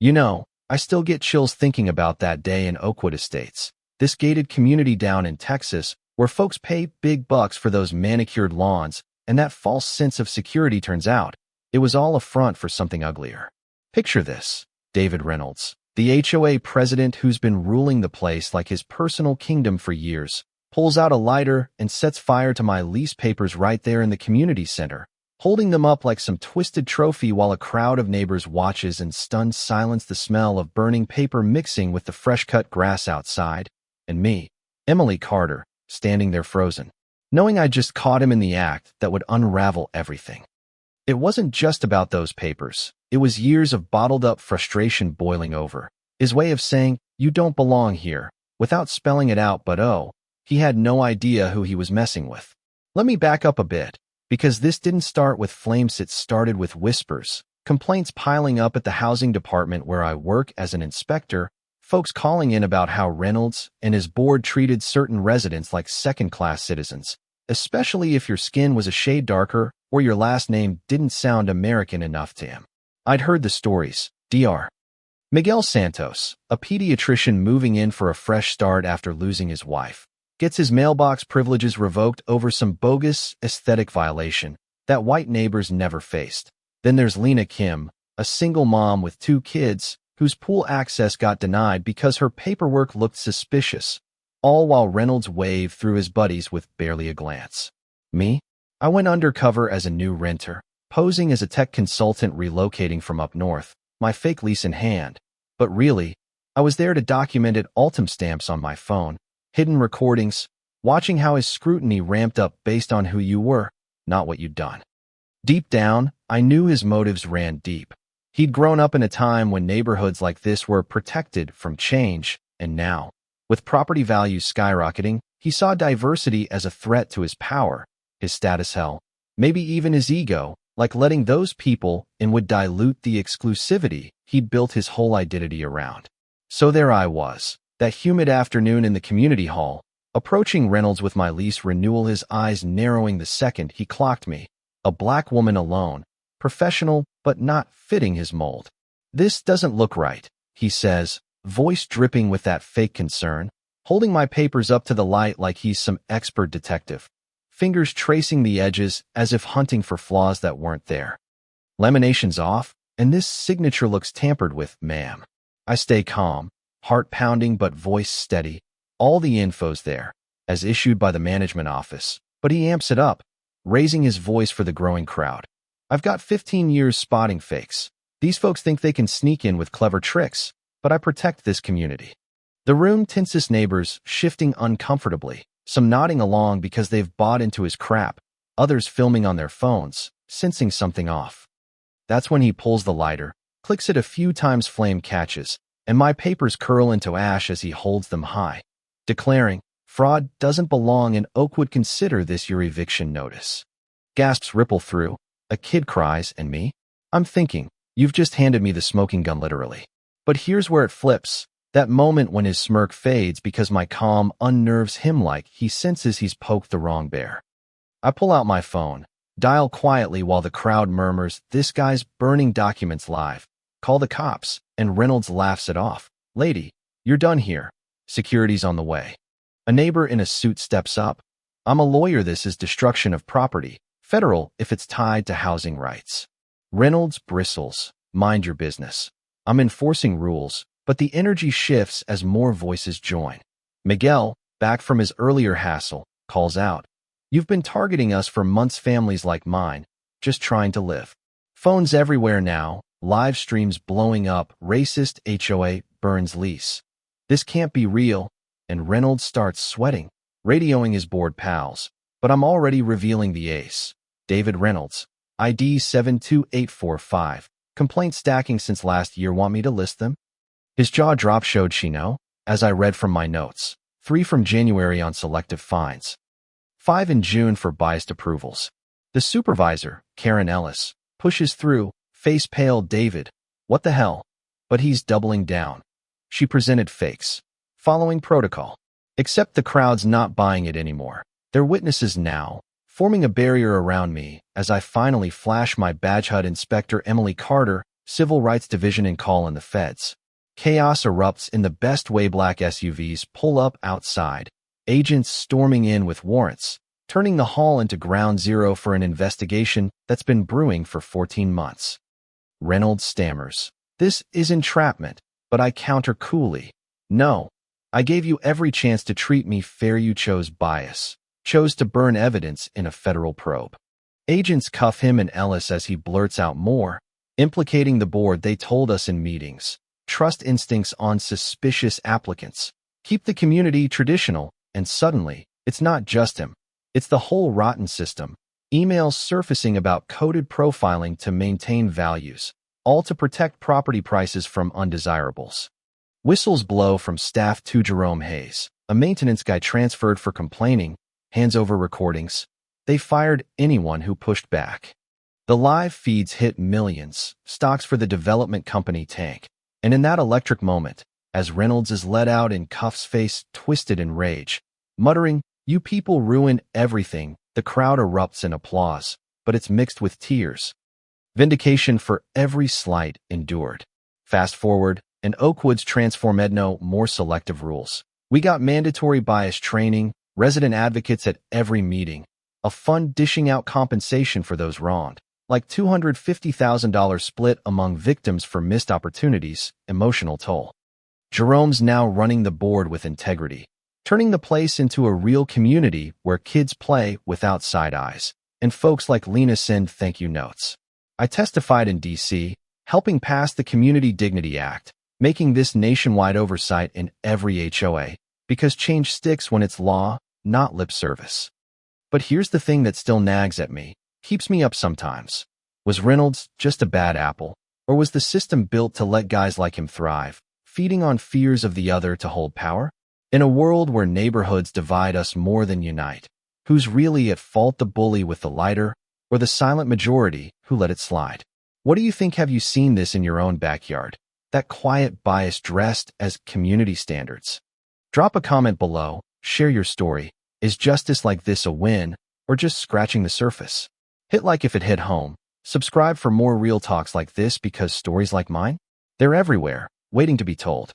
I still get chills thinking about that day in Oakwood Estates, this gated community down in Texas where folks pay big bucks for those manicured lawns, and that false sense of security turns out it was all a front for something uglier. Picture this: David Reynolds, the HOA president who's been ruling the place like his personal kingdom for years, pulls out a lighter and sets fire to my lease papers right there in the community center, holding them up like some twisted trophy while a crowd of neighbors watches in stunned silence, the smell of burning paper mixing with the fresh-cut grass outside, and me, Emily Carter, standing there frozen, knowing I just caught him in the act that would unravel everything. It wasn't just about those papers. It was years of bottled-up frustration boiling over, his way of saying, "You don't belong here," without spelling it out, but he had no idea who he was messing with. Let me back up a bit, because this didn't start with flames. It started with whispers, complaints piling up at the housing department where I work as an inspector, folks calling in about how Reynolds and his board treated certain residents like second-class citizens, especially if your skin was a shade darker or your last name didn't sound American enough to him. I'd heard the stories. Dr. Miguel Santos, a pediatrician moving in for a fresh start after losing his wife, gets his mailbox privileges revoked over some bogus aesthetic violation that white neighbors never faced. Then there's Lena Kim, a single mom with 2 kids, whose pool access got denied because her paperwork looked suspicious, all while Reynolds waved through his buddies with barely a glance. Me? I went undercover as a new renter, posing as a tech consultant relocating from up north, my fake lease in hand. But really, I was there to document it. Ultim stamps on my phone, hidden recordings, watching how his scrutiny ramped up based on who you were, not what you'd done. Deep down, I knew his motives ran deep. He'd grown up in a time when neighborhoods like this were protected from change, and now, with property values skyrocketing, he saw diversity as a threat to his power, his status, hell, maybe even his ego, like letting those people in would dilute the exclusivity he'd built his whole identity around. So there I was, that humid afternoon in the community hall, approaching Reynolds with my lease renewal, his eyes narrowing the second he clocked me, a black woman alone, professional but not fitting his mold. "This doesn't look right," he says, voice dripping with that fake concern, holding my papers up to the light like he's some expert detective, fingers tracing the edges as if hunting for flaws that weren't there. "Lamination's off, and this signature looks tampered with, ma'am." I stay calm, heart pounding but voice steady. All the info's there, as issued by the management office, but he amps it up, raising his voice for the growing crowd. "I've got 15 years spotting fakes. These folks think they can sneak in with clever tricks, but I protect this community." The room tenses, neighbors shifting uncomfortably, some nodding along because they've bought into his crap, others filming on their phones, sensing something off. That's when he pulls the lighter, clicks it a few times, flame catches, and my papers curl into ash as he holds them high, declaring, "Fraud doesn't belong in Oakwood. Consider this your eviction notice." Gasps ripple through. A kid cries, and me? I'm thinking, you've just handed me the smoking gun, literally. But here's where it flips. That moment when his smirk fades because my calm unnerves him, like he senses he's poked the wrong bear. I pull out my phone, dial quietly while the crowd murmurs, "This guy's burning documents live. Call the cops," and Reynolds laughs it off. "Lady, you're done here. Security's on the way." A neighbor in a suit steps up. "I'm a lawyer. This is destruction of property. Federal if it's tied to housing rights." Reynolds bristles. "Mind your business. I'm enforcing rules," but the energy shifts as more voices join. Miguel, back from his earlier hassle, calls out, "You've been targeting us for months, families like mine, just trying to live." Phones everywhere now, live streams blowing up, racist HOA burns lease. This can't be real, and Reynolds starts sweating, radioing his board pals, but I'm already revealing the ace. David Reynolds, ID 72845, complaint stacking since last year. Want me to list them? His jaw drop. "Showed she know?" as I read from my notes. 3 from January on selective fines. 5 in June for biased approvals. The supervisor, Karen Ellis, pushes through, face pale. "David, what the hell?" But he's doubling down. "She presented fakes. Following protocol." Except the crowd's not buying it anymore. They're witnesses now, forming a barrier around me as I finally flash my badge. HUD Inspector Emily Carter, Civil Rights Division in call in the feds. Chaos erupts in the best way. Black SUVs pull up outside, agents storming in with warrants, turning the hall into ground zero for an investigation that's been brewing for 14 months. Reynolds stammers. This is entrapment, but I counter coolly. No, I gave you every chance to treat me fair. You chose bias, chose to burn evidence in a federal probe. Agents cuff him and Ellis as he blurts out more, implicating the board. They told us in meetings. Trust instincts on suspicious applicants. Keep the community traditional, and suddenly, it's not just him. It's the whole rotten system. Emails surfacing about coded profiling to maintain values, all to protect property prices from undesirables. Whistles blow from staff to Jerome Hayes, a maintenance guy transferred for complaining, hands over recordings. They fired anyone who pushed back. The live feeds hit millions, stocks for the development company tank. And in that electric moment, as Reynolds is let out in cuffs, face twisted in rage, muttering, "You people ruin everything," the crowd erupts in applause, but it's mixed with tears. Vindication for every slight endured. Fast forward, and Oakwoods transform Edno more selective rules. We got mandatory bias training, resident advocates at every meeting, a fund dishing out compensation for those wronged, like $250,000 split among victims for missed opportunities, emotional toll. Jerome's now running the board with integrity, turning the place into a real community where kids play without side eyes, and folks like Lena send thank you notes. I testified in D.C., helping pass the Community Dignity Act, making this nationwide oversight in every HOA, because change sticks when it's law, not lip service. But here's the thing that still nags at me, keeps me up sometimes. Was Reynolds just a bad apple, or was the system built to let guys like him thrive, feeding on fears of the other to hold power? In a world where neighborhoods divide us more than unite, who's really at fault, the bully with the lighter, or the silent majority who let it slide? What do you think? Have you seen this in your own backyard? That quiet bias dressed as community standards? Drop a comment below, share your story. Is justice like this a win, or just scratching the surface? Hit like if it hit home. Subscribe for more real talks like this, because stories like mine, they're everywhere, waiting to be told.